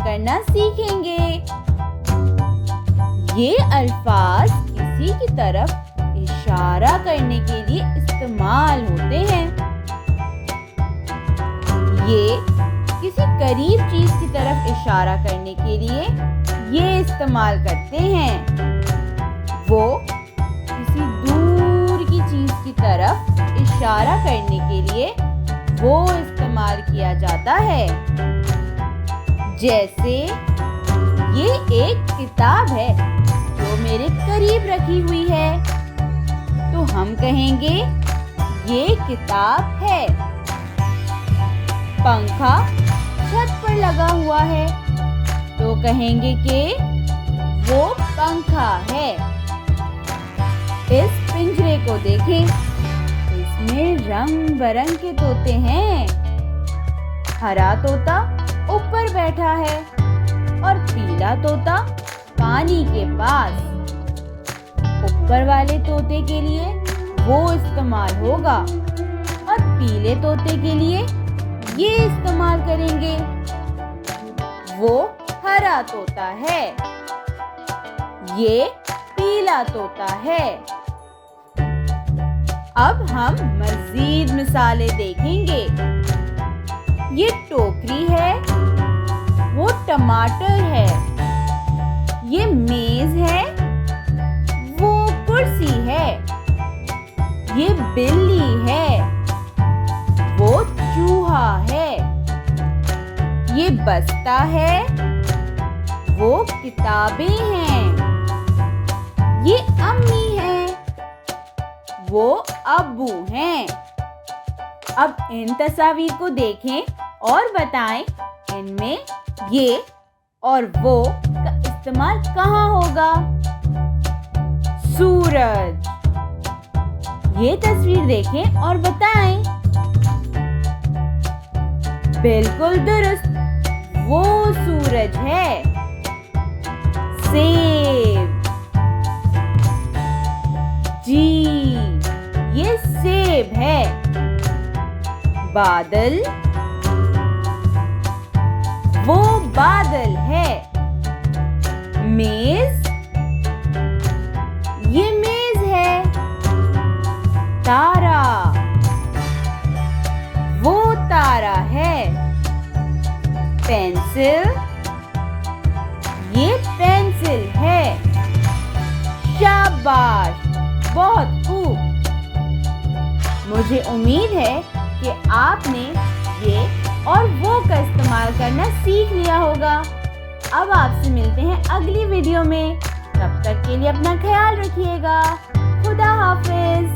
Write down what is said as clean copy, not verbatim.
करना सीखेंगे। ये अल्फाज किसी की तरफ इशारा करने के लिए इस्तेमाल होते हैं। ये किसी करीब चीज की तरफ इशारा करने के लिए ये इस्तेमाल करते हैं। वो किसी दूर की चीज की तरफ इशारा करने के लिए वो इस्तेमाल किया जाता है। जैसे ये एक किताब है जो मेरे करीब रखी हुई है, तो हम कहेंगे ये किताब है। पंखा छत पर लगा हुआ है, तो कहेंगे कि वो पंखा है। इस पिंजरे को देखें, इसमें रंग बिरंग के तोते हैं। हरा तोता ऊपर बैठा है और पीला तोता पानी के पास। ऊपर वाले तोते के लिए वो इस्तेमाल होगा और पीले तोते के लिए ये इस्तेमाल करेंगे। वो हरा तोता है, ये पीला तोता है। अब हम मज़ीद मिसालें देखेंगे। ये टोकरी है, वो टमाटर है। ये मेज है, वो कुर्सी है। ये बिल्ली है, वो चूहा है। ये बस्ता है, वो किताबें हैं। ये अम्मी है, वो अब्बू हैं। अब इन तस्वीर को देखें और बताएं इनमें ये और वो का इस्तेमाल कहाँ होगा। सूरज। ये तस्वीर देखें और बताएं। बिल्कुल दुरुस्त, वो सूरज है। सेब। जी, ये सेब है। बादल, वो बादल है। मेज, ये मेज है। तारा, वो तारा है। पेंसिल, ये पेंसिल है। शाबाश, बहुत खूब। मुझे उम्मीद है कि आपने ये और वो का इस्तेमाल करना सीख लिया होगा। अब आपसे मिलते हैं अगली वीडियो में। तब तक के लिए अपना ख्याल रखिएगा। खुदा हाफिज।